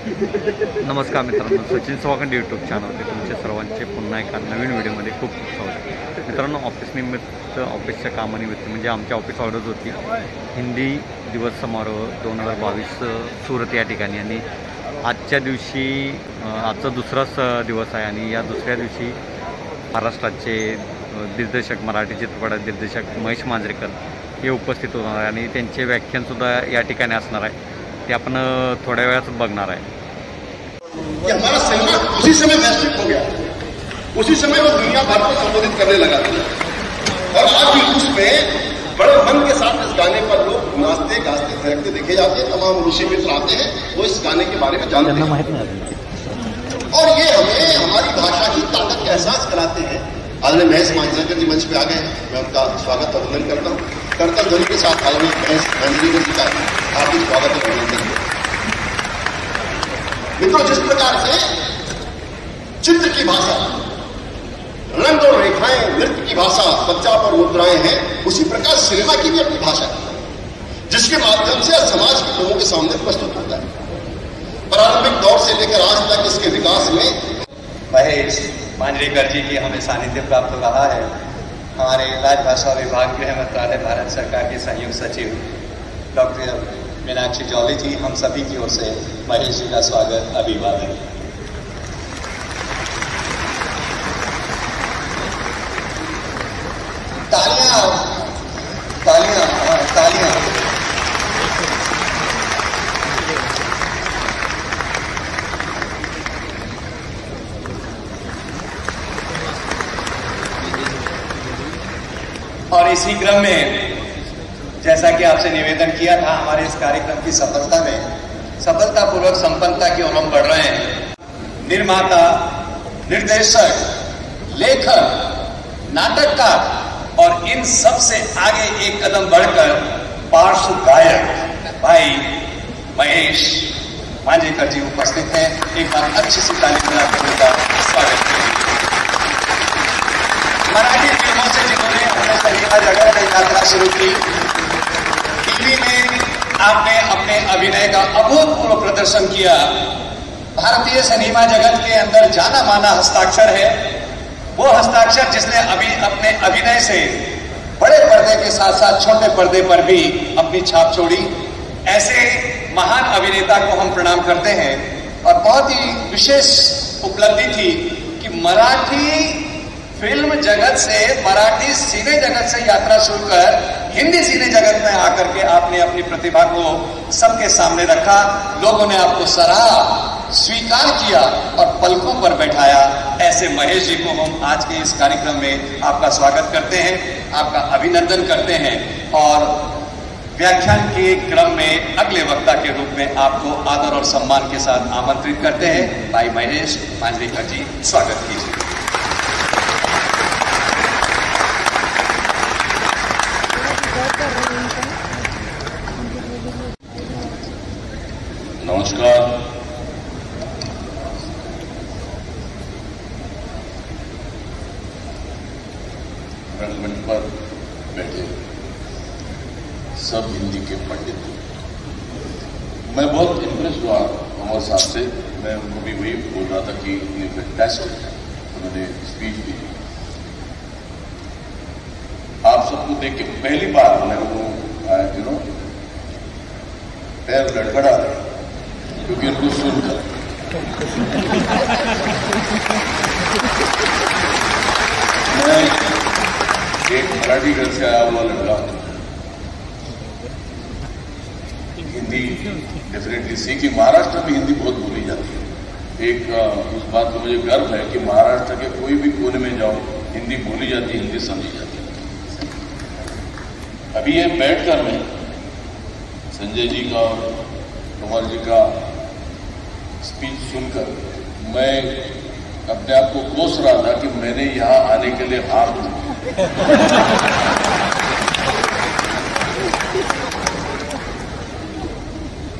नमस्कार मित्रांनो, सचिन स्वागत यूट्यूब चॅनलवर तुमचे सर्वांचे पुन्हा एका नवीन व्हिडिओमध्ये खूप खूप स्वागत. मित्रांनो, ऑफिसच्या कामानिमित्त म्हणजे आमच्या ऑफिस ऑर्डर होती हिंदी दिवस समारोह 2022 सुरत या ठिकाणी. आणि आजच्या दिवशी आजचा दुसराच दिवस आहे आणि या दुसऱ्या दिवशी महाराष्ट्राचे दिग्दर्शक, मराठी चित्रपट दिग्दर्शक महेश मांजरेकर हे उपस्थित होणार आहे आणि त्यांचे व्याख्यानसुद्धा या ठिकाणी असणार आहे. ते आपण थोड्या वेळात बघणार आहे. कि हमारा सिनेमा उसी समय वैश्विक हो गया, उसी समय वो दुनिया भर को संबोधित करने लगा. और आज भी उसमें बड़े मन के साथ इस गाने पर लोग नाचते गाते थिरकते देखे जाते हैं. तमाम ऋषि मित्र आते हैं, वो इस गाने के बारे में जानते हैं और ये हमें हमारी भाषा की ताकत का एहसास कराते हैं. आदरणीय महेश मांजरेकर जी मंच पे आ गए, मैं उनका स्वागत और अभिनंदन करता हूँ. करतल ध्वनि के साथ आदरणीय महेश मांजरेकर जी का हार्दिक स्वागत और अभिनंदन. मित्रों, जिस प्रकार से चित्र की भाषा, रंग और रेखाएं, नृत्य की भाषा, सज्जा पर मुद्राएं हैं, उसी प्रकार सिनेमा की भी अपनी भाषा है जिसके माध्यम से समाज के लोगों के सामने प्रस्तुत होता है. प्रारंभिक दौर से लेकर आज तक इसके विकास में महेश मांजरेकर जी की हमें सानिध्य प्राप्त हो रहा है. हमारे राजभाषा विभाग गृह मंत्रालय भारत सरकार के संयुक्त सचिव डॉक्टर मीनाक्षी जौली जी, हम सभी की ओर से महेश जी का स्वागत, अभिवादन. तालियां तालियां तालियां. और इसी क्रम में जैसा कि आपसे निवेदन किया था, हमारे इस कार्यक्रम की सफलता में सफलतापूर्वक संपन्नता की ओर हम बढ़ रहे हैं. निर्माता, निर्देशक, लेखक, नाटककार और इन सब से आगे एक कदम बढ़कर पार्श्व गायक भाई महेश मांजरेकर जी उपस्थित हैं. एक बार अच्छी सी ताली बजाकर उनका स्वागत करें. मराठी फिल्मों से जिन्होंने अपने सिनेमा जगत में यात्रा शुरू की, टीवी में आपने अपने अभिनय का अभूतपूर्व प्रदर्शन किया. भारतीय सिनेमा जगत के अंदर जाना माना हस्ताक्षर है वो हस्ताक्षर जिसने अपने अभिनय से बड़े पर्दे के साथ साथ छोटे पर्दे पर भी अपनी छाप छोड़ी. ऐसे महान अभिनेता को हम प्रणाम करते हैं. और बहुत ही विशेष उपलब्धि थी कि मराठी फिल्म जगत से, मराठी सिने जगत से यात्रा शुरू कर हिंदी सिने जगत में आकर के आपने अपनी प्रतिभा को सबके सामने रखा. लोगों ने आपको सराहा, स्वीकार किया और पलकों पर बैठाया. ऐसे महेश जी को हम आज के इस कार्यक्रम में आपका स्वागत करते हैं, आपका अभिनंदन करते हैं और व्याख्यान के क्रम में अगले वक्ता के रूप में आपको आदर और सम्मान के साथ आमंत्रित करते हैं. भाई महेश मांजरेकर जी, स्वागत कीजिए. नमस्कार. रंगमंच पर बैठे सब हिंदी के पंडित, मैं बहुत इम्प्रेस हुआ अमर साहब से. मैं उनको भी वही बोल रहा था कि इतनी फैंटास्टिक उन्होंने स्पीच दी. आप सबको देख के पहली बार मेरे को पैर लड़खड़ा रहे क्योंकि उनको सुनकर मैं एक मराठी घर से आया हुआ लड़का, हिंदी डेफिनेटली सीखी. महाराष्ट्र में हिंदी बहुत बोली जाती है. एक उस बात को मुझे गर्व है कि महाराष्ट्र के कोई भी कोने में जाओ हिंदी बोली जाती है, हिंदी समझी जाती है. अभी ये बैठकर मैं संजय जी का और कुमार जी का स्पीच सुनकर मैं अपने आप को कोस रहा था कि मैंने यहां आने के लिए हार दी.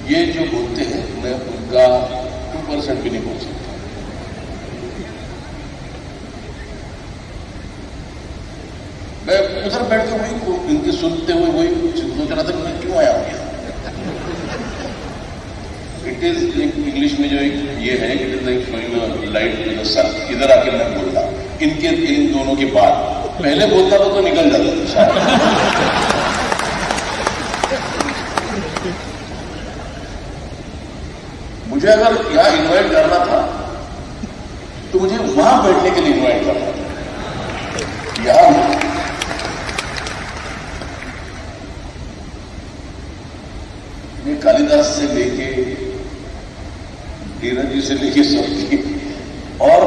ये जो बोलते हैं मैं उनका 2% भी नहीं बोल सकता. मैं उधर बैठ के वही इनके सुनते हुए वही सोच रहा था कि मैं क्यों आया हूं. इट इज इंग्लिश में जो एक ये है, it is like showing light to the sun. इधर आके मैं बोलता, इन दोनों के बाद पहले बोलता तो निकल जाता था शायद। मुझे अगर यहां इनवाइट करना था तो मुझे वहां बैठने के लिए इनवाइट करना था, यहां मैं कालिदास से लेके धीरज जी से लेके सबकी, और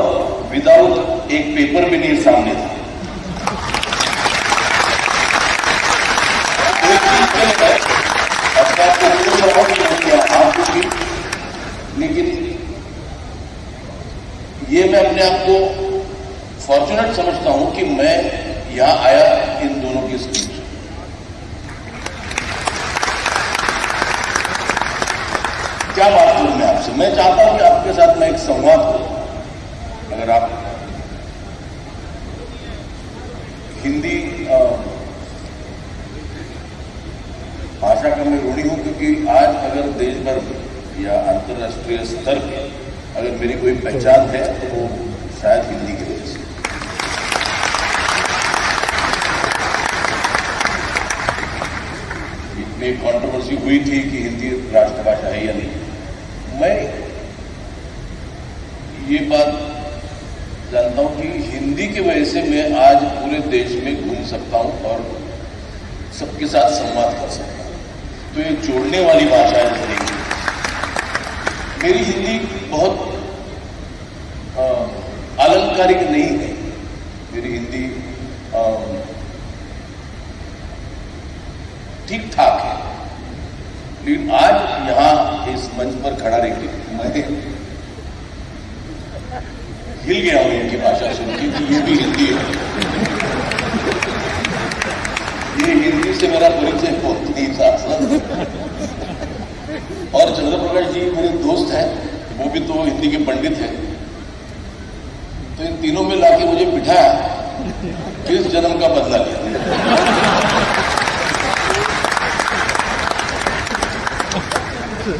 विदाउट एक पेपर भी नहीं सामने था। लेकिन ये मैं अपने आप को फॉर्चुनेट समझता हूं कि मैं यहां आया इन दोनों की स्पीच। क्या बात करूं मैं आपसे, मैं चाहता हूं कि आपके साथ मैं एक संवाद करूं। अगर आप हिंदी भाषा का मैं ऋणी हूं, क्योंकि आज अगर देश भर या अंतर्राष्ट्रीय स्तर पर अगर मेरी कोई पहचान है तो वो शायद हिंदी की वजह से। इतनी कंट्रोवर्सी हुई थी कि हिंदी राष्ट्रभाषा है या नहीं। मैं ये बात जानता हूं कि हिंदी की वजह से मैं आज पूरे देश में घूम सकता हूं और सबके साथ संवाद कर सकता हूं। तो ये जोड़ने वाली भाषा है जिंदगी। मेरी हिंदी बहुत अलंकारिक नहीं है, मेरी हिंदी ठीक ठाक है। लेकिन आज यहां इस मंच पर खड़ा रह के मैं हिल गया हूं इनकी भाषा सुन के कि ये भी हिंदी है। ये हिंदी से मेरा परिचय बहुत नहीं था। और चंद्रप्रकाश जी मेरे दोस्त हैं, वो भी तो हिंदी के पंडित हैं। तो इन तीनों में लाके मुझे बिठाया, किस जन्म का बदला लिया।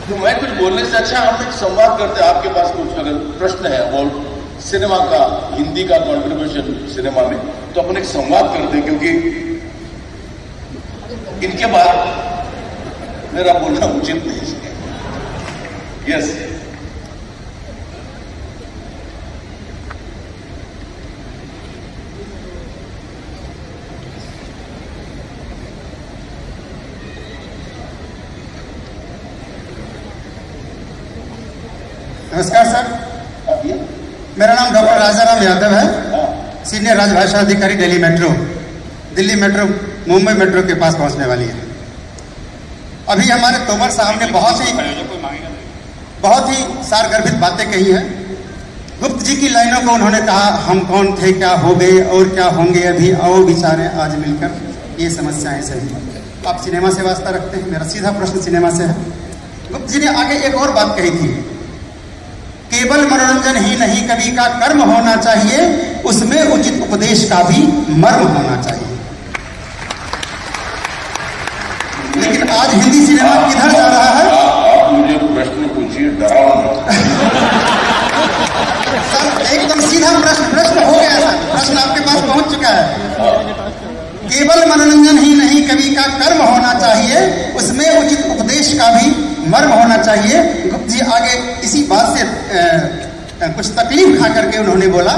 तो मैं कुछ बोलने से अच्छा हम एक संवाद करते हैं। आपके पास कुछ अगर प्रश्न है अबाउट सिनेमा का, हिंदी का कंट्रीब्यूशन सिनेमा में, तो अपन एक संवाद करते हैं, क्योंकि इनके बाद मेरा बोलना उचित नहीं है। यस, नमस्कार सर, मेरा नाम डॉक्टर राजाराम यादव है, सीनियर राजभाषा अधिकारी दिल्ली मेट्रो मुंबई मेट्रो के पास पहुंचने वाली है। अभी हमारे तोमर साहब ने बहुत ही सारगर्भित बातें कही हैं। गुप्त जी की लाइनों को उन्होंने कहा, हम कौन थे, क्या हो गए और क्या होंगे अभी, आओ विचारे आज मिलकर ये समस्याएं सही। आप सिनेमा से वास्ता रखते हैं, मेरा सीधा प्रश्न सिनेमा से है। गुप्त जी ने आगे एक और बात कही थी, केवल मनोरंजन ही नहीं, कवि का कर्म होना चाहिए, उसमें उचित उपदेश का भी मर्म होना चाहिए। लेकिन आज हिंदी सिनेमा किधर जा रहा है? आप मुझे प्रश्न पूछिए, डराओ मत। सर एकदम सीधा प्रश्न हो गया सर, प्रश्न आपके पास पहुंच चुका है। केवल मनोरंजन ही नहीं, कवि का कर्म होना चाहिए, उसमें उचित उपदेश का भी मर्म होना चाहिए। गुप्त जी आगे इसी बात से कुछ तकलीफ खा करके उन्होंने बोला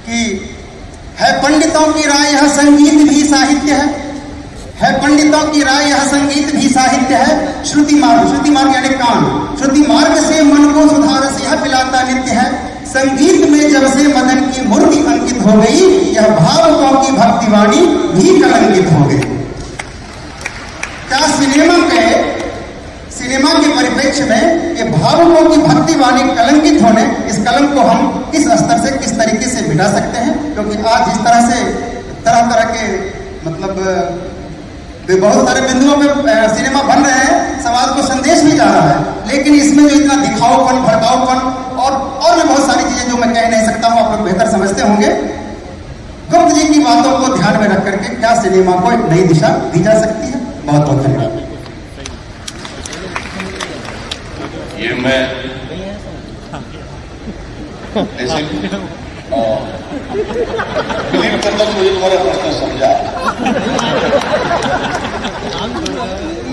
कि है पंडितों की राय यह संगीत भी साहित्य है पंडितों की राय यह संगीत भी साहित्य है। श्रुति मार्ग यानी कान, श्रुति मार्ग से मन को सुधारस यह पिलाता नित्य है। संगीत में जब से मदन की मूर्ति अंकित हो गई, यह भावुकों की भक्तिवाणी भी कलंकित हो गई। क्या सिनेमा के परिप्रेक्ष्य में ये भावुकों की भक्तिवाणी कलंकित होने, इस कलंक को हम किस स्तर से, किस तरीके से मिटा सकते हैं? क्योंकि आज जिस तरह से तरह के मतलब बहुत सारे बिंदुओं पे सिनेमा बन रहे हैं, समाज को संदेश भी जा रहा है, लेकिन इसमें जो इतना दिखाओपन, भड़काऊपन और भी बहुत सारी चीजें जो मैं कह नहीं सकता हूं, आप लोग बेहतर समझते होंगे। गुप्त जी की बातों को ध्यान में रख करके क्या सिनेमा को एक नई दिशा दी जा सकती है? बहुत बहुत धन्यवाद। ये मैं ऐसे बिलीव करता हूँ मुझे तुम्हारा प्रश्न समझा।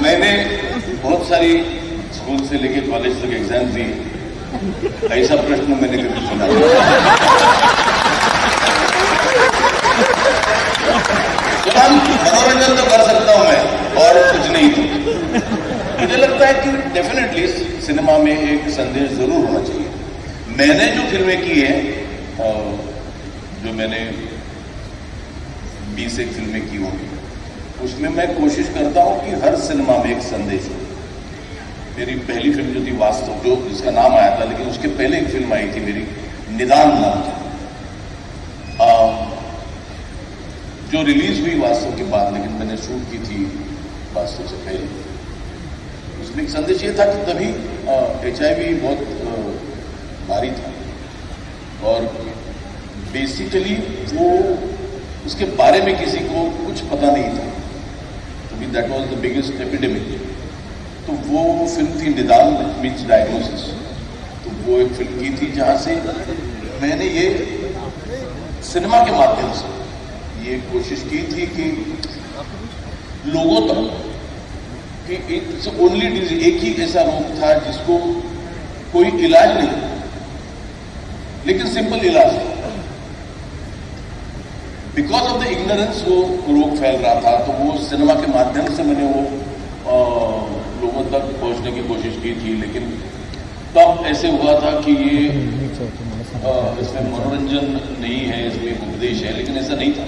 मैंने बहुत सारी स्कूल से लेके कॉलेज तक एग्जाम दिए, ऐसा प्रश्न मैंने कभी सुना नहीं। मनोरंजन तो कर सकता हूं मैं और कुछ नहीं। तो मुझे लगता है कि डेफिनेटली सिनेमा में एक संदेश जरूर होना चाहिए। मैंने जो फिल्में की हैं, जो मैंने 20 एक फिल्में की होंगी, उसमें मैं कोशिश करता हूं कि हर सिनेमा में एक संदेश हो। मेरी पहली फिल्म जो थी वास्तव, जो जिसका नाम आया था, लेकिन उसके पहले एक फिल्म आई थी मेरी, निदान नाम की, जो रिलीज हुई वास्तव के बाद, लेकिन मैंने शूट की थी वास्तव से पहले। उसमें एक संदेश ये था कि तभी HIV बहुत भारी था और बेसिकली वो उसके बारे में किसी को कुछ पता नहीं था। तो that was the biggest epidemic. तो वो फिल्म थी निदान, मीन्स डायग्नोसिस। तो वो एक फिल्म की थी जहां से मैंने ये सिनेमा के माध्यम से ये कोशिश की थी कि लोगों तक कि इट्स ओनली डिजीज, एक ही ऐसा रोग था जिसको कोई इलाज नहीं, लेकिन सिंपल इलाज था। बिकॉज ऑफ द इग्नोरेंस वो रोग फैल रहा था। तो वो सिनेमा के माध्यम से मैंने वो लोगों तक पहुंचने की कोशिश की थी। लेकिन तब ऐसे हुआ था कि ये इसमें मनोरंजन नहीं है, इसमें उपदेश है, लेकिन ऐसा नहीं था।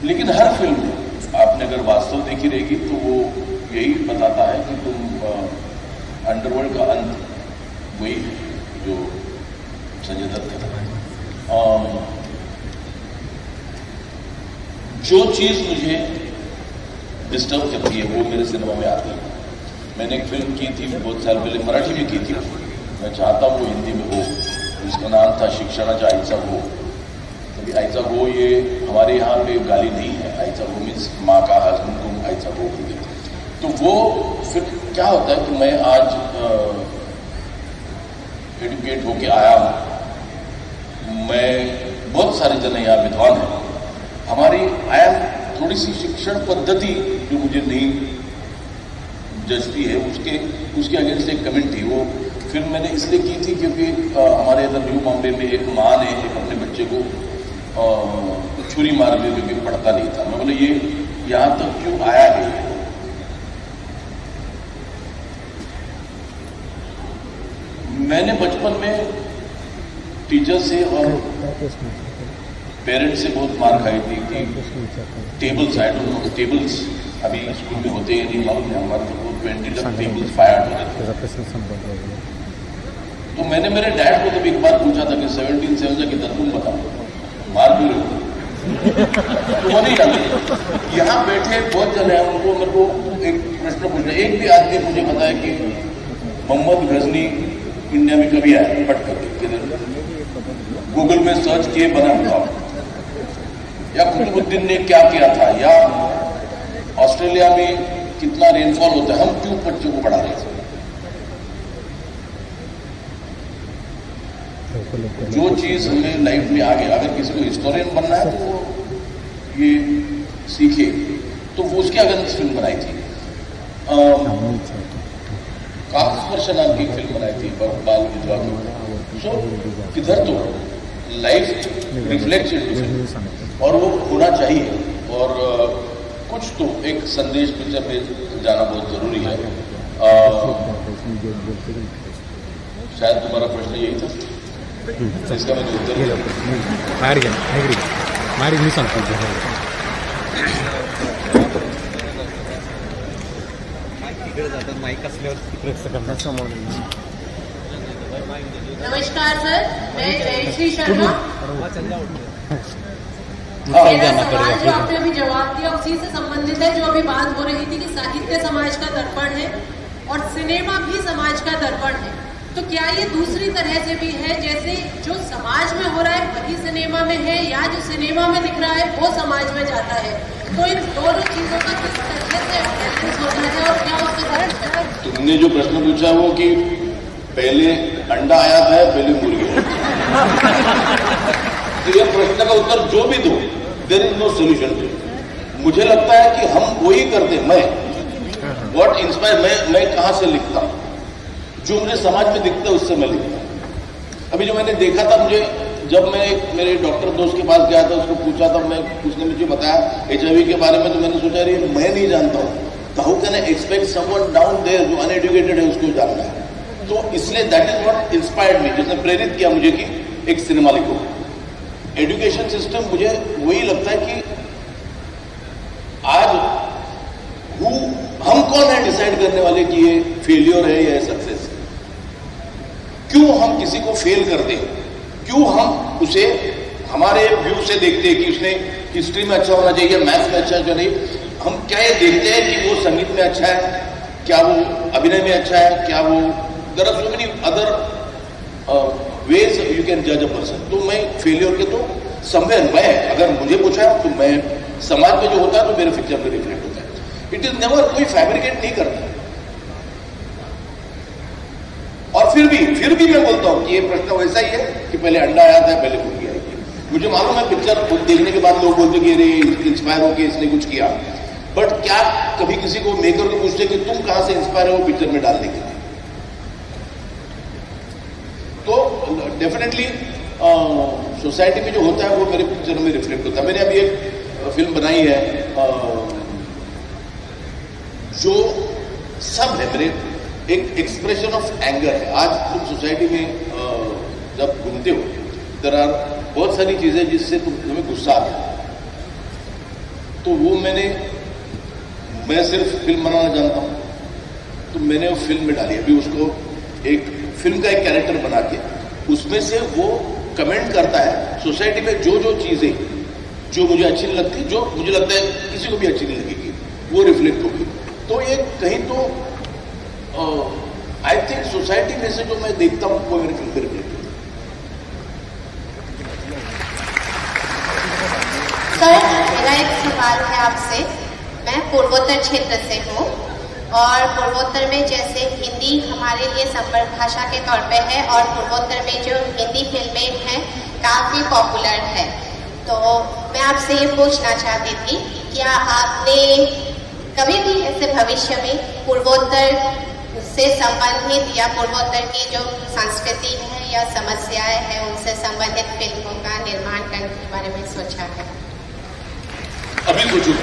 लेकिन हर फिल्म में आपने अगर वास्तव देखी रहेगी तो वो यही बताता है कि तुम अंडरवर्ल्ड का अंत वही है जो संजय दत्त कहता है। जो चीज मुझे डिस्टर्ब करती है वो मेरे सिनेमा में आती है। मैंने एक फिल्म की थी बहुत साल पहले, मराठी में की थी, मैं चाहता हूँ वो हिंदी में हो, जिसका नाम था शिक्षणाचा आईचा हो। तभी आईचा हो ये हमारे यहाँ पे गाली नहीं है, आईचा हो मीन्स माँ का हस्बैंड को आईचा हो बोलते। तो वो फिर क्या होता है कि मैं आज एडुकेट होके आया हूँ, मैं बहुत सारे जन यहाँ विद्वान हैं, हमारी थोड़ी सी शिक्षण पद्धति जो मुझे नहीं जचती है, उसके अगेंस्ट एक कमेंट थी। वो फिल्म मैंने इसलिए की थी क्योंकि हमारे इधर न्यू बॉम्बे में एक माँ ने एक अपने बच्चे को छुरी मार दी क्योंकि पढ़ता नहीं था। मैं बोले ये यहाँ तक क्यों आया है। मैंने बचपन में टीचर से और पेरेंट्स से बहुत मार खाई थी कि tables, I don't know tables अभी स्कूल में होते हैं नहीं मालूम है, हमारे तो 20 टेबल्स फायर्ड होते थे। तो मैंने मेरे डैड को तब एक बार पूछा था कि 17 की तरफ तुम बताओ मार क्यों रहे हो। तो वो नहीं जानते। यहाँ बैठे बहुत जन है, उनको मेरे को एक प्रश्न पूछना, एक भी आदमी मुझे बताया कि मोहम्मद गजनी इंडिया में कभी आया, पट करके गूगल में सर्च किए बना बताओ, या कुतुबुद्दीन ने क्या किया था, या ऑस्ट्रेलिया में कितना रेनफॉल होता है, हम क्यों बच्चों को पढ़ा रहे थे। जो चीज हमें लाइफ में आगे, अगर किसी को हिस्टोरियन बनना है तो वो ये सीखे। तो वो उसके अगेंस्ट फिल्म बनाई थी, काकस्पर्श नाम की फिल्म बनाई थी बाल विधवा की। सो किधर तो लाइफ रिफ्लेक्ट और वो होना चाहिए, और कुछ तो एक संदेश पिक्चर में जाना बहुत जरूरी है। शायद तुम्हारा प्रश्न यही था, इसका मैं उत्तर नमस्कार सर, मैं जयश्री शर्मा। मेरा सवाल जो आपने अभी जवाब दिया उसी से संबंधित है, जो अभी बात हो रही थी कि साहित्य समाज का दर्पण है और सिनेमा भी समाज का दर्पण है। तो क्या ये दूसरी तरह से भी है, जैसे जो समाज में हो रहा है वही सिनेमा में है, या जो सिनेमा में दिख रहा है वो समाज में जाता है? तो इन दोनों चीजों का किस तरह से बैलेंस होता है और क्या उससे फर्क है? तुमने जो प्रश्न पूछा वो कि पहले अंडा आया था या पहले मुर्गी आई थी? तो ये प्रश्न का उत्तर जो भी दो, देयर इज नो सोल्यूशन। मुझे लगता है कि हम वही करते, मैं व्हाट इंस्पायर, मैं कहां से लिखता हूं, जो मुझे समाज में दिखता है उससे मैं लिखता हूं। अभी जो मैंने देखा था, मुझे जब मैं मेरे डॉक्टर दोस्त के पास गया था, उसको पूछा था, उसने मुझे बताया HIV के बारे में, तो मैंने सोचा अरे मैं नहीं जानता हूं, तो how can I expect someone down there जो अनएजुकेटेड है उसको जानना है। तो इसलिए that is what inspired me, जिसने प्रेरित किया मुझे कि एक सिनेमा लिखो। एजुकेशन सिस्टम, मुझे वही लगता है कि आज हम कौन है डिसाइड करने वाले कि ये फेलियर है या सक्सेस है? क्यों हम किसी को फेल करते हैं? क्यों हम उसे हमारे व्यू से देखते हैं कि उसने हिस्ट्री में अच्छा होना चाहिए, मैथ्स में अच्छा है, नहीं? हम क्या ये देखते हैं कि वो संगीत में अच्छा है, क्या वो अभिनय में अच्छा है, क्या वो there are so many other ways you can जज अ पर्सन। तो मैं फेलियर के तो समवेयर, मैं अगर मुझे पूछा तो मैं समाज में जो होता है तो मेरे पिक्चर में रिफ्लेक्ट होता है। इट इज नेवर, कोई फैब्रिकेट नहीं करता। और फिर भी मैं बोलता हूं कि ये प्रश्न वैसा ही है कि पहले अंडा आया था पहले मुर्गी आई थी। मुझे मालूम है पिक्चर देखने के बाद लोग बोलते कि अरे इंस्पायर होकर इसने कुछ किया, बट क्या कभी किसी को मेकर को पूछते कि तुम कहां से इंस्पायर हो पिक्चर में डालने के लिए? तो डेफिनेटली सोसाइटी में जो होता है वो मेरे पिक्चर में रिफ्लेक्ट होता है। मैंने अभी एक फिल्म बनाई है जो सब है मेरे, एक एक्सप्रेशन ऑफ एंगर है। आज तुम सोसाइटी में जब घूमते हो, देयर आर बहुत सारी चीजें जिससे तुम्हें गुस्सा आता है, तो वो मैं सिर्फ फिल्म बनाना जानता हूं, तो मैंने वो फिल्म में डाली। अभी उसको एक फिल्म का एक कैरेक्टर बना के उसमें से वो कमेंट करता है सोसाइटी में जो चीजें जो मुझे अच्छी नहीं लगती, जो मुझे लगता है किसी को भी अच्छी नहीं लगेगी, वो रिफ्लेक्ट होगी। तो ये कहीं तो आई थिंक सोसाइटी में से जो मैं देखता हूं वो मेरी फिल्म में रिफ्लेक्ट होती है। सर, मेरा एक सवाल है आपसे। मैं पूर्वोत्तर क्षेत्र से हूँ और पूर्वोत्तर में जैसे हिंदी हमारे लिए संपर्क भाषा के तौर पे है और पूर्वोत्तर में जो हिंदी फिल्में हैं काफ़ी पॉपुलर है। तो मैं आपसे ये पूछना चाहती थी, क्या आपने कभी भी ऐसे भविष्य में पूर्वोत्तर से संबंधित या पूर्वोत्तर की जो संस्कृति है या समस्याएं हैं उनसे संबंधित फिल्मों का निर्माण करने के बारे में सोचा है? अभी सोचूं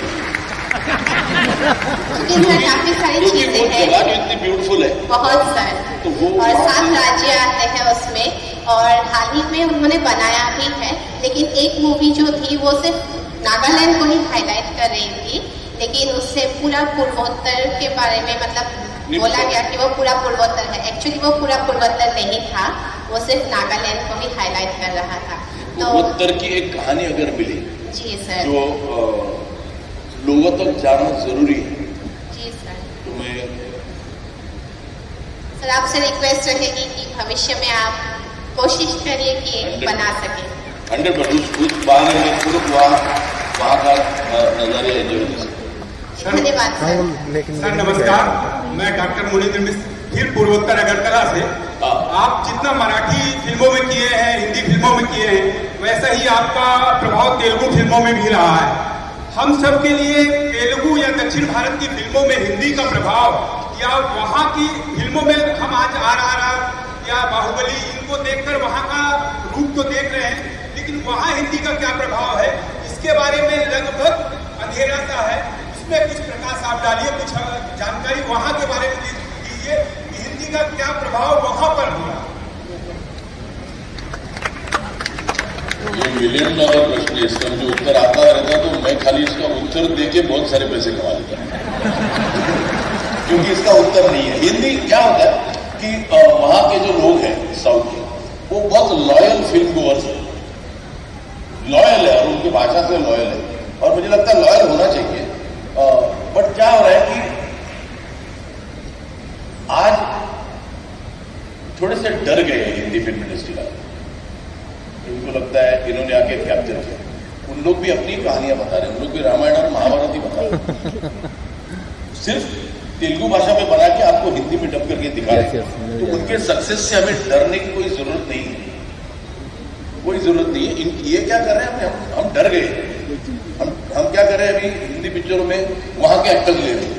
काफी सारी चीजें हैं, इतनी ब्यूटीफुल है बहुत सर, तो वो और 7 राज्य आते हैं उसमें, और हाल ही में उन्होंने बनाया भी है। लेकिन एक मूवी जो थी वो सिर्फ नागालैंड को ही हाईलाइट कर रही थी, लेकिन उससे पूरा पूर्वोत्तर के बारे में मतलब बोला गया कि वो पूरा पूर्वोत्तर है। एक्चुअली वो पूरा पूर्वोत्तर नहीं था, वो सिर्फ नागालैंड को ही हाईलाइट कर रहा था। तो पूर्वोत्तर की एक कहानी अगर मिली जी सर, जो लोगों तक जाना जरूरी है, जी सर, तो मैं सर आपसे रिक्वेस्ट रहेगी कि भविष्य में आप कोशिश करिए कि बना सके। 100% उस बारे में पूर्व वहाँ का नजारे एंजॉय कर सके। धन्यवाद सर। सर नमस्कार, मैं डॉक्टर मुनीन्द्र मिश्र, फिर पूर्वोत्तर अगरतला से। आप जितना मराठी फिल्मों में किए हैं, हिंदी फिल्मों में किए हैं, वैसा ही आपका प्रभाव तेलुगु फिल्मों में भी रहा है। हम सब के लिए तेलुगु या दक्षिण भारत की फिल्मों में हिंदी का प्रभाव, या वहाँ की फिल्मों में हम आज RRR या बाहुबली इनको देखकर वहाँ का रूप तो देख रहे हैं, लेकिन वहाँ हिंदी का क्या प्रभाव है इसके बारे में लगभग अंधेरा सा है। इसमें कुछ प्रकाश आप डालिए, कुछ जानकारी वहाँ के बारे में दीजिए कि हिंदी का क्या प्रभाव वहाँ पर हुआ। ये $1 मिलियन प्रश्न है, इसका मुझे उत्तर आता रहता तो मैं खाली इसका उत्तर देके बहुत सारे पैसे कमा लेता, क्योंकि इसका उत्तर नहीं है। हिंदी क्या होता है कि वहां के जो लोग हैं साउथ के, वो बहुत लॉयल फिल्म गोअर्स है, लॉयल है और उनकी भाषा से लॉयल है, और मुझे लगता है लॉयल होना चाहिए। बट क्या हो रहा है कि आज थोड़े से डर गए हिंदी फिल्म इंडस्ट्री वाले, इनको लगता है इन्होंने आके कैप्चर किया। उन लोग भी अपनी कहानियां बता रहे हैं, उन लोग भी रामायण और महाभारत ही बता रहे हैं। सिर्फ तेलुगु भाषा में बना के आपको हिंदी में डब करके दिखा रहे हैं। तो उनके सक्सेस से हमें डरने की कोई जरूरत नहीं है, कोई जरूरत नहीं है। ये क्या कर रहे हैं, हम डर गए। हम क्या कर रहे हैं अभी हिंदी पिक्चरों में वहां के एक्टर्स ले रहे हैं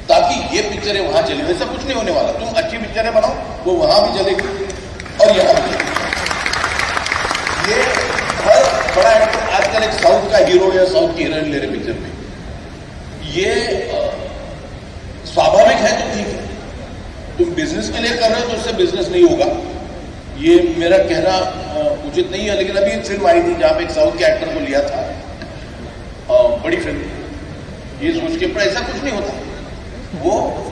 ताकि ये पिक्चरें वहां चले। वैसा कुछ नहीं होने वाला। तुम अच्छी पिक्चरें बनाओ, वो वहां भी चलेगी और यहाँ भी चलेगी। ये हर बड़ा एक्टर आजकल एक साउथ का हीरो या साउथ की हीरोइन ले रहे पिक्चर में, ये स्वाभाविक है तो ठीक है। तुम बिजनेस के लिए कर रहे हो तो उससे बिजनेस नहीं होगा, ये मेरा कहना उचित नहीं है। लेकिन अभी एक फिल्म आई थी जहां पे एक साउथ के एक्टर को लिया था, बड़ी फिल्म, ये सोच के, पर ऐसा कुछ नहीं होता।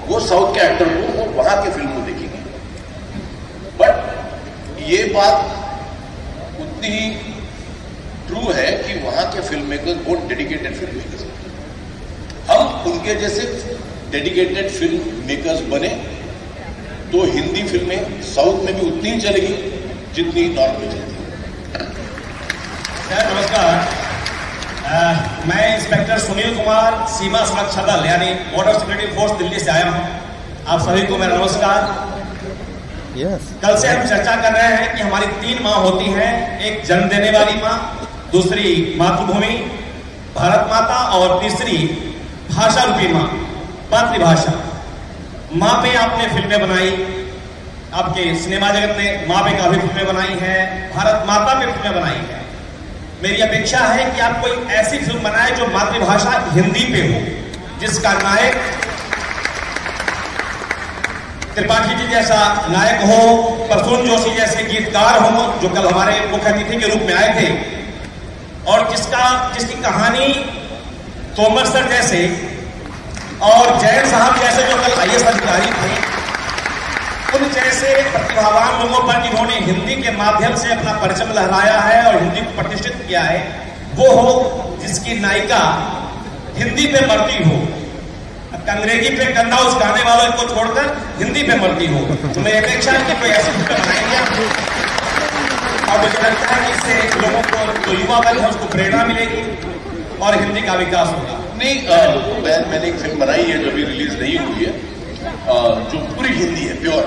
वो साउथ के एक्टर को वो वहां के फिल्म को देखेंगे। बट ये बात उतनी ही ट्रू है कि वहां के फिल्म मेकर्स बहुत डेडिकेटेड फिल्म मेकर्स हैं। हम उनके जैसे डेडिकेटेड फिल्म मेकर्स बने तो हिंदी फिल्में साउथ में भी उतनी ही चलेगी जितनी नॉर्थ में चलती है। सर नमस्कार, मैं इंस्पेक्टर सुनील कुमार, सीमा सुरक्षा दल यानी बॉर्डर सिक्योरिटी फोर्स दिल्ली से आया हूं। आप सभी को मेरा नमस्कार। कल से हम चर्चा कर रहे हैं कि हमारी 3 माँ होती हैं, एक जन्म देने वाली माँ, दूसरी मातृभूमि भारत माता और तीसरी भाषा रूपी माँ, मातृभाषा। माँ पे आपने फिल्में बनाई, आपके सिनेमा जगत ने माँ पे काफी फिल्में बनाई हैं, भारत माता पे फिल्में बनाई हैं। मेरी अपेक्षा है कि आप कोई ऐसी फिल्म बनाए जो मातृभाषा हिंदी पे हो, जिसका नायक त्रिपाठी जी जैसा नायक हो, प्रसून जोशी जैसे गीतकार हो जो कल हमारे मुख्य अतिथि के रूप में आए थे, और जिसकी कहानी तोमर सर जैसे और जैन साहब जैसे जो कल IAS अधिकारी थे, उन जैसे प्रतिभावान लोगों पर जिन्होंने हिंदी के माध्यम से अपना परचम लहराया है और हिंदी को प्रतिष्ठित किया है, वो हो जिसकी नायिका हिंदी पे मरती हो, अंग्रेजी पे गंदा उस गाने वालों को छोड़कर हिंदी पे मरती हो। तो मेरी अपेक्षा है कि कोई ऐसी फिल्म बनाएंगे और मुझे लगता है कि इससे लोगों को जो युवा वर्ग है उसको प्रेरणा मिलेगी और हिंदी का विकास होगा। नहीं, मैंने एक फिल्म बनाई है जो अभी रिलीज नहीं हुई है, जो पूरी हिंदी है, प्योर,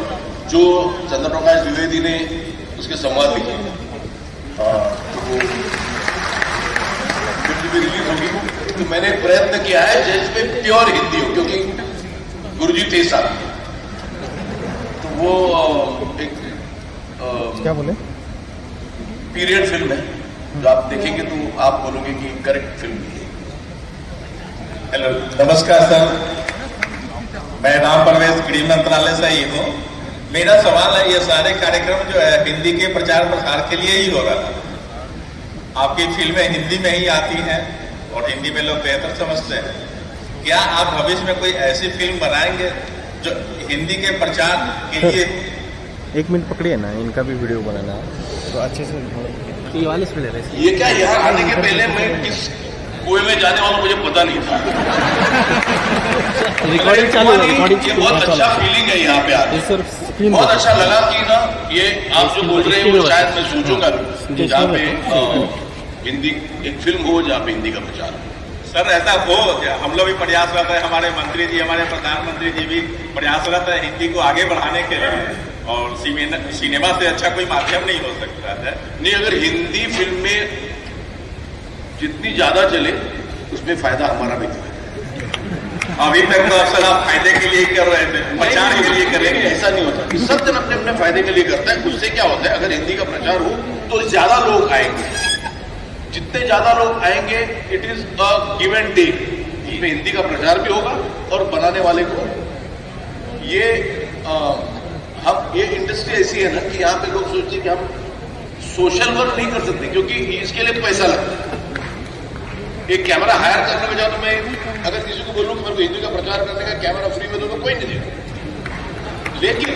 जो चंद्रप्रकाश द्विवेदी ने उसके संवाद लिखे, तो वो फिल्म भी रिलीज होगी। तो मैंने प्रयत्न किया है जिसमें प्योर हिंदी हो, क्योंकि गुरुजी थे साहब, तो वो एक क्या बोले पीरियड फिल्म है जो आप देखेंगे तो आप बोलोगे कि करेक्ट फिल्म है। हेलो, नमस्कार सर, मैं राम परवेश गृह मंत्रालय से ही हूँ। मेरा सवाल है, ये सारे कार्यक्रम जो है हिंदी के प्रचार प्रसार के लिए ही हो रहा है। आपकी फिल्में हिंदी में ही आती हैं और हिंदी में लोग बेहतर समझते हैं। क्या आप भविष्य में कोई ऐसी फिल्म बनाएंगे जो हिंदी के प्रचार के लिए? 1 मिनट पकड़िए ना, इनका भी वीडियो बनाना तो अच्छे से ले रहे। ये क्या, यहाँ आने के पहले मैं किस कुएं में जाने वाला मुझे पता नहीं था। रिकॉर्डिंग चालू है, रिकॉर्डिंग। ये बहुत अच्छा फीलिंग है यहाँ पे आके, बहुत अच्छा लगा कि ना ये आप जो बोल रहे हैं वो शायद मैं सोचूंगा जहाँ पे हिंदी एक फिल्म हो जहाँ पे हिंदी का प्रचार हो। सर ऐसा हो, हम लोग भी प्रयासरत है, हमारे मंत्री जी, हमारे प्रधानमंत्री जी भी प्रयासरत है हिंदी को आगे बढ़ाने के लिए, और सिनेमा से अच्छा कोई माध्यम नहीं हो सकता है। नहीं, अगर हिंदी फिल्म में जितनी ज्यादा चले उसमें फायदा हमारा भी है। अभी तक तो अक्सर आप फायदे के लिए कर रहे थे, प्रचार के लिए करेंगे, ऐसा नहीं होता। सब जन अपने अपने फायदे के लिए करता है। उससे क्या होता है, अगर हिंदी का प्रचार हो तो ज्यादा लोग आएंगे, जितने ज्यादा लोग आएंगे it is a give and take. इसमें हिंदी का प्रचार भी होगा और बनाने वाले को ये हम ये इंडस्ट्री ऐसी है ना कि यहाँ पे लोग सोचते हैं कि हम सोशल वर्क नहीं कर सकते क्योंकि इसके लिए पैसा लगता है। एक कैमरा हायर करने में जाओ तो मैं अगर किसी को बोलूं कि मेरे को हिंदी का प्रचार करने का कैमरा फ्री में दूंगा, कोई नहीं देगा। लेकिन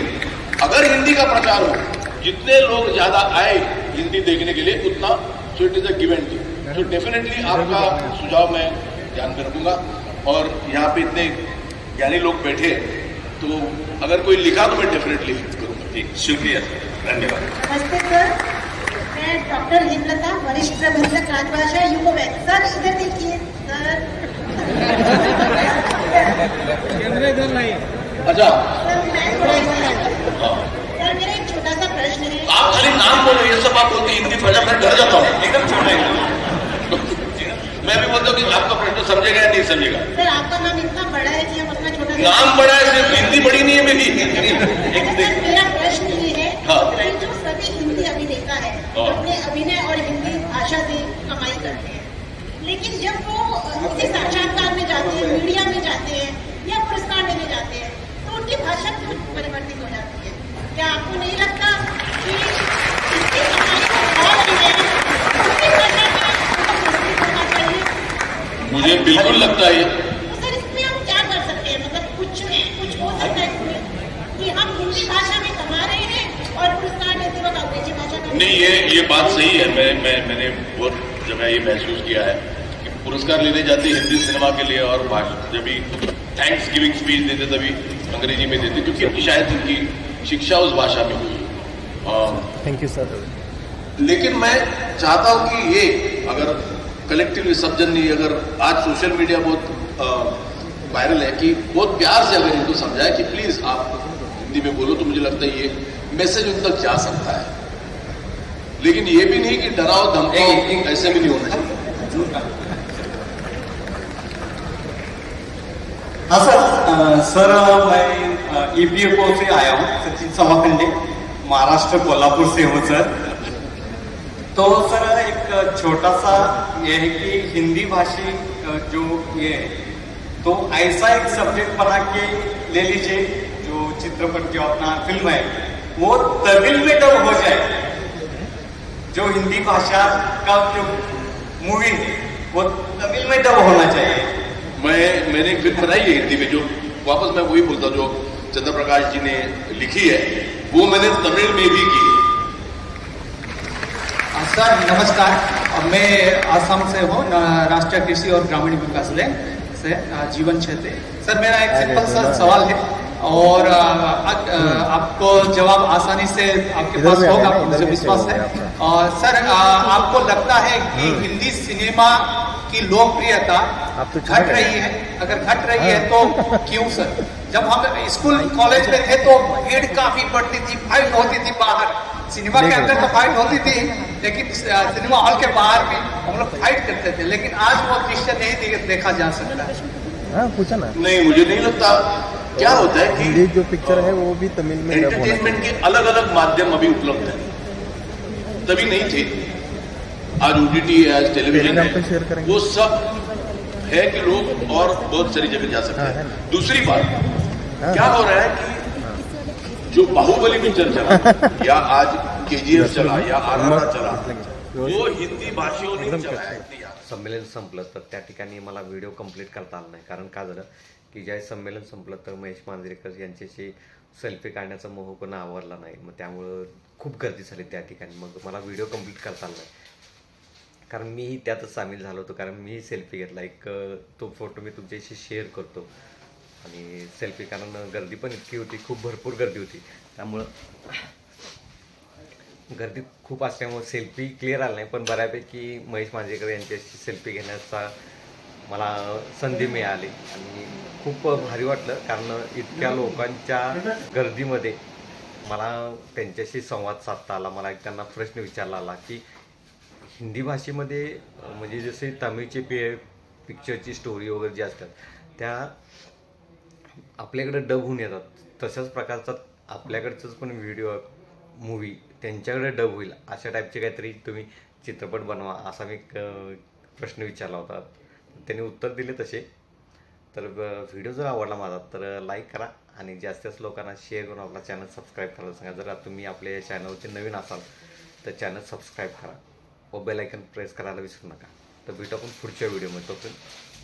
अगर हिंदी का प्रचार हो, जितने लोग ज्यादा आए हिंदी देखने के लिए उतना, so it is a give and take. तो डेफिनेटली आपका सुझाव मैं ध्यान में रखूंगा। और यहाँ पे इतने ज्ञानी लोग बैठे तो अगर कोई लिखा तो मैं डेफिनेटली करूंगा। ठीक, शुक्रिया सर, धन्यवाद। नमस्ते सर, मैं डॉक्टर हेमलता, वरिष्ठ प्रबंधक राजभाषा युगोवैद। सर इधर देखिए सर। अच्छा सर मेरा एक छोटा सा प्रश्न है। आप खाली नाम बोलो, ये सब आप बोलते हिंदी भाषा मैं डर जाता हूँ एकदम छोड़ेगा। मैं भी बोलता हूँ कि आपका प्रश्न समझेगा या नहीं समझेगा। सर आपका नाम इतना बड़ा है कि हम अपना छोटा नाम बड़ा है, सिर्फ हिंदी बड़ी नहीं है मेरी। मेरा प्रश्न ये है हाँ। कि जो सभी हिंदी अभिनेता है अपने अभिनय और हिंदी भाषा से कमाई करते हैं, लेकिन जब वो किसी साक्षात्कार में जाते हैं, मीडिया में जाते हैं या पुरस्कार लेने जाते हैं, तो उनकी भाषा क्यों परिवर्तित हो जाती है? क्या आपको नहीं लगता कि इसकी कमाई को और भी है, उसकी भाषा का पुरस्कृत होना चाहिए? मुझे बिल्कुल लगता है। तो सर इसमें हम क्या कर सकते हैं? मतलब कुछ हो सकता है इसमें कि हम हिंदी भाषा में कमा रहे हैं और पुरस्कार लेते वक्त अंग्रेजी भाषा का नहीं, ये बात सही है। मैंने बहुत जगह ये महसूस किया है कि पुरस्कार लेने जाते हिंदी सिनेमा के लिए और जब भी थैंक्स गिविंग स्पीच देते तभी अंग्रेजी में देते, क्योंकि शायद उनकी शिक्षा उस भाषा में हुई। Thank you sir. लेकिन मैं चाहता हूं कि ये अगर कलेक्टिवली सब जन नहीं, अगर आज सोशल मीडिया बहुत वायरल है, कि बहुत प्यार से अगर इनको समझाए कि प्लीज आप हिंदी में बोलो, तो मुझे लगता है ये मैसेज उन तक जा सकता है। लेकिन ये भी नहीं कि डराओ धमकाओ, ऐसे भी नहीं होना चाहिए। हाँ सर मैं EPFO से आया हूँ, सचिन समाखंडे, महाराष्ट्र कोल्हापुर से हूँ सर। तो सर एक छोटा सा ये है कि हिंदी भाषी जो ये है, तो ऐसा एक सब्जेक्ट बना के ले लीजिए जो चित्रपट जो अपना फिल्म है वो तमिल में डब हो जाए। जो हिंदी भाषा का जो मूवी है वो तमिल में डब होना चाहिए। मैंने एक फिल्म बनाई है हिंदी में, जो वापस मैं वही बोलता हूँ जो चंद्र प्रकाश जी ने लिखी है, वो मैंने तमिल में भी की है। सर नमस्कार, मैं आसाम से हूँ, राष्ट्रीय कृषि और ग्रामीण विकास बैंक से जीवन क्षेत्र। सर मेरा एक सिंपल सा सवाल है और आपको जवाब आसानी से आपके पास होगा, मुझे विश्वास है। और सर आपको लगता है कि हिंदी सिनेमा की लोकप्रियता घट रही है? अगर घट रही है तो क्यों सर? जब हम स्कूल कॉलेज में थे तो भीड़ काफी बढ़ती थी, फाइट होती थी बाहर। सिनेमा के अंदर तो फाइट होती थी, लेकिन सिनेमा हॉल के बाहर भी हम लोग फाइट करते थे। लेकिन आज वो दृश्य नहीं देखा जा सकता। हाँ पूछा ना। नहीं, मुझे नहीं लगता। क्या होता है कि जो पिक्चर है वो भी तमिल में एंटरटेनमेंट के अलग अलग माध्यम अभी उपलब्ध है, तभी नहीं थे। आज OTT है, आज टेलीविजन है, वो सब है कि लोग और बहुत सारी जगह जा सकते हैं। दूसरी बात क्या हो रहा है कि जो बाहुबली पिक्चर चला या आज KGF चला या RRR चला, वो हिंदी भाषेवर चला है। संमेलन संपलं तर त्या ठिकाणी मला व्हिडिओ कंप्लीट करता आला नाही, कारण का झालं की ज्यावेळेस संमेलन संपलं तर महेश मांजरेकर यांच्याशी सेल्फी काढण्याचा मोह पण आवरला नाही, मग त्यामुळं खूप गर्दी झाली त्या ठिकाणी. मग मला व्हिडिओ कंप्लीट करता आला नाही, कारण मीही त्यातच सामील झालो होतो, कारण मीही सेल्फी घेतला. एक तो फोटो मी तुमच्याशी शेअर करतो. आणि सेल्फी कारण गर्दी पण इतकी होती, खूप भरपूर गर्दी होती, त्यामुळं गर्दी खूप असल्यामुळे सेल्फी क्लिअर आला नाही. पण बऱ्यापैकी महेश मांजरेकर यांच्याशी सेल्फी घेण्याचा मला संधी मिळाली आणि खूप भारी वाटलं, कारण इतक्या लोकांच्या गर्दीमध्ये मला त्यांच्याशी संवाद साधता आला. मला त्यांना प्रश्न विचारला आला की हिंदी भाषेमध्ये म्हणजे जसे तमिळचे पिक्चरची स्टोरी वगैरे जे असतात त्या आपल्याकडे डब होऊन येतात, तशाच प्रकारचा आपल्याकडचंच पण व्हिडिओ मूवी त्यांच्याकडे डब होईल अशा टाईपचे काहीतरी तुम्ही चित्रपट बनवा, असा मी प्रश्न विचारला होता. त्यांनी उत्तर दिले तसे. तर व्हिडिओ जर आवडला माझा तर लाईक करा आणि जास्तीत लोकांना शेअर करून आपला चॅनल सबस्क्राईब करायला सांगा. जर तुम्ही आपल्या या चॅनलवरती नवीन असाल तर चॅनल सबस्क्राईब करा व बेल आयकन प्रेस करायला विसरू नका. तर भेटू आपण पुढच्या व्हिडिओमध्ये. तोपर्यंत